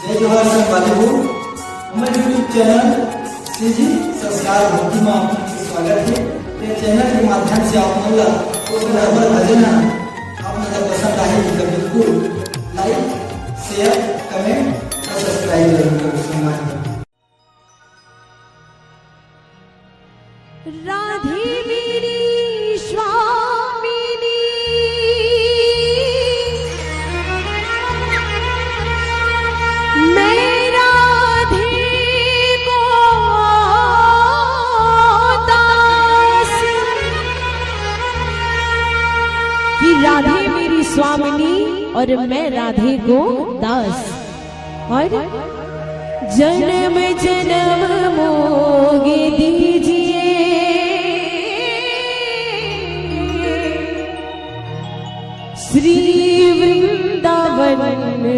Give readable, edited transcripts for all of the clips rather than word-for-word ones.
जय जोहार संगवारी हो हमारे यूट्यूब चैनल श्री जी संस्कार भक्ति में आपका स्वागत है। ये चैनल के माध्यम से आप मतलब तो बराबर भजन आप मतलब पसंद आए तो बिल्कुल लाइक शेयर कमेंट और सब्सक्राइब जरूर करें। राधे मेरी स्वामिनी मैं राधे को दास कि राधे मेरी स्वामिनी और मैं राधे को दास और जन्म जन्म मोगे दीजिए श्री वृंदावन में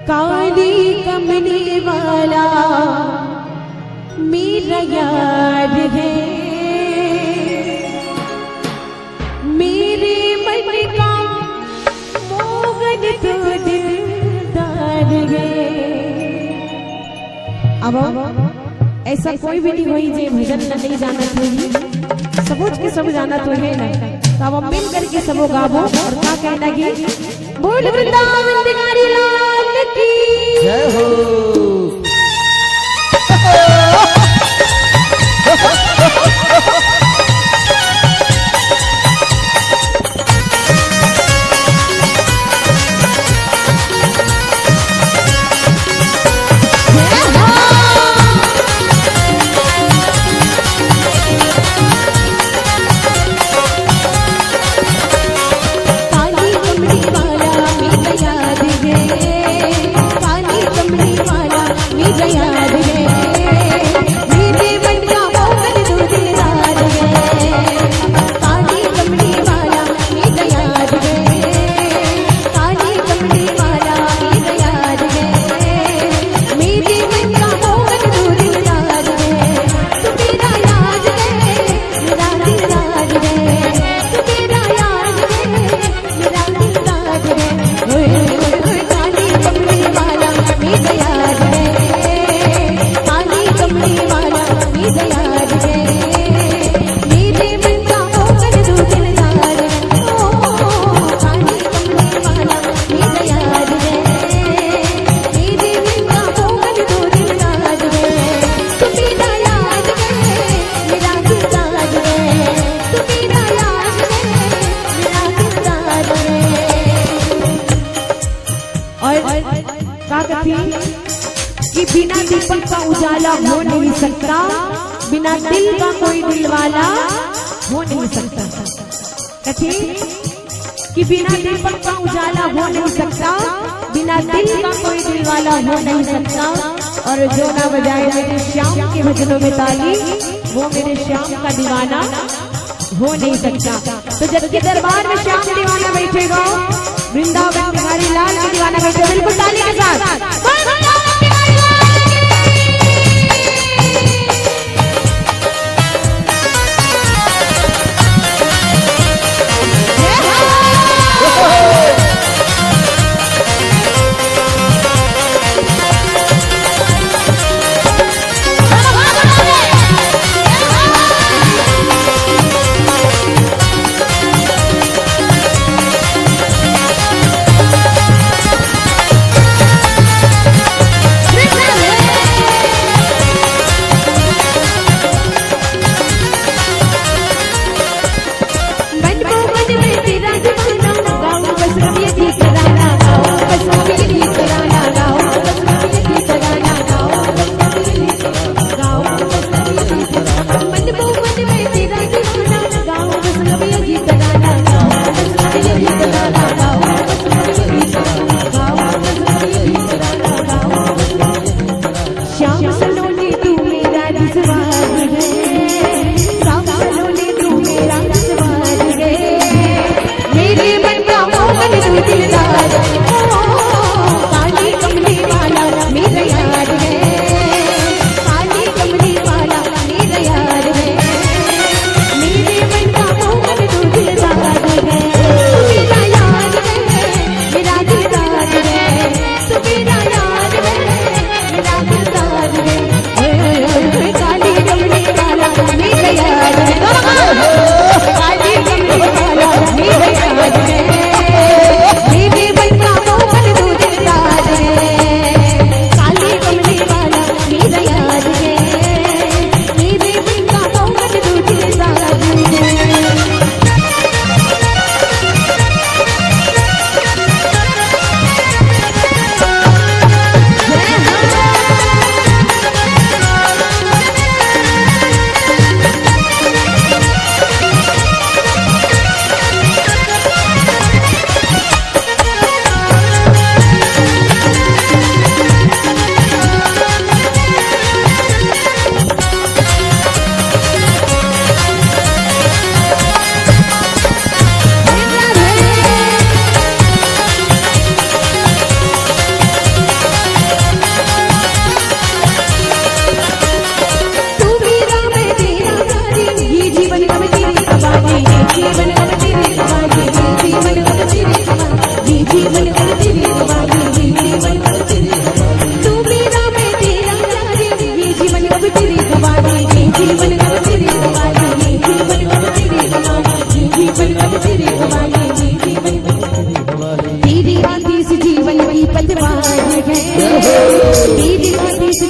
काली कमली वाला मेरा याद है मेरे मन का मोहन तो दिलदार है। अब ऐसा कोई भी नहीं हुई जे भजन न नहीं जाना चाहिए सबोच के सब जाना तो है ना। तो अब मिल करके सबो गावो और का कहना कि बोल वृंदावन बिहारी लाल की जय हो। कि बिना दीपक का उजाला हो नहीं सकता बिना दिल का कोई दिल वाला हो नहीं सकता। कथी कि बिना दीपक का उजाला हो नहीं सकता बिना दिल का कोई दिल वाला हो नहीं सकता। और जो ना बजाए मेरे श्याम के भजनों में ताली वो मेरे श्याम का दीवाना हो नहीं सकता। तो जब के दरबार में श्याम दीवाना बैठेगा वृंदावन बिहारी लाल के दीवाना बैठे बिल्कुल ताली के साथ।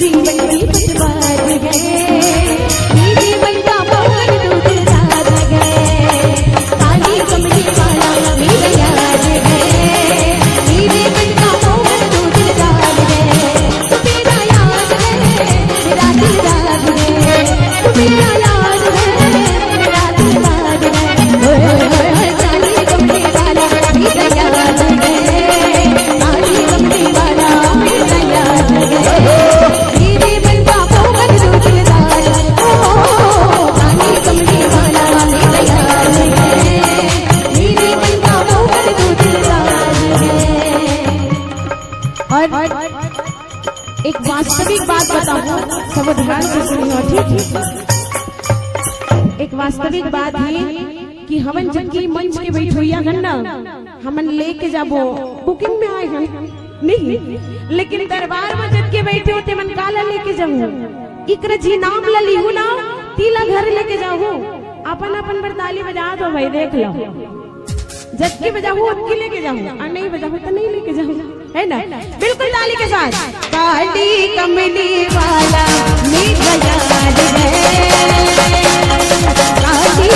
जीवन की कुछ बात है, मेरे मन का मोहन दूध रात है, काली कमली वाला मेरा याद है, मेरे मन का मोहन दूध रात है, तू मेरा याद है मेरा दिल रात है, तू मेरा याद है मेरा दिल रात है, काली कमली वाला मेरा याद है, काली कमली वाला मेरा याद है, मेरे मन का मोहन दूध रात है, काली कमली वाला मेरा याद है, मेरे मन का मोहन दूध रात है। और एक वास्तविक बात बताऊं, सब ध्यान से सुनियो, ठीक है? एक वास्तविक बात है कि हमन जब की मंच के बैठोइया हन ना, हमन लेके जाबो बुकिंग में आए हन नहीं, लेकिन दरबार में जब के बैठे होते मन काला लेके जाऊं, इकरा जी नाम लली हूं ना, तीला घर लेके जाऊं, अपन अपन बरताली बजा दो भाई, देख लो, जब की बजाऊ उनकी लेके जाऊं, और नहीं बजाऊ तो नहीं लेके जाऊं, है ना? बिल्कुल ताली के साथ। काली कमली वाला मेरा याद है, काली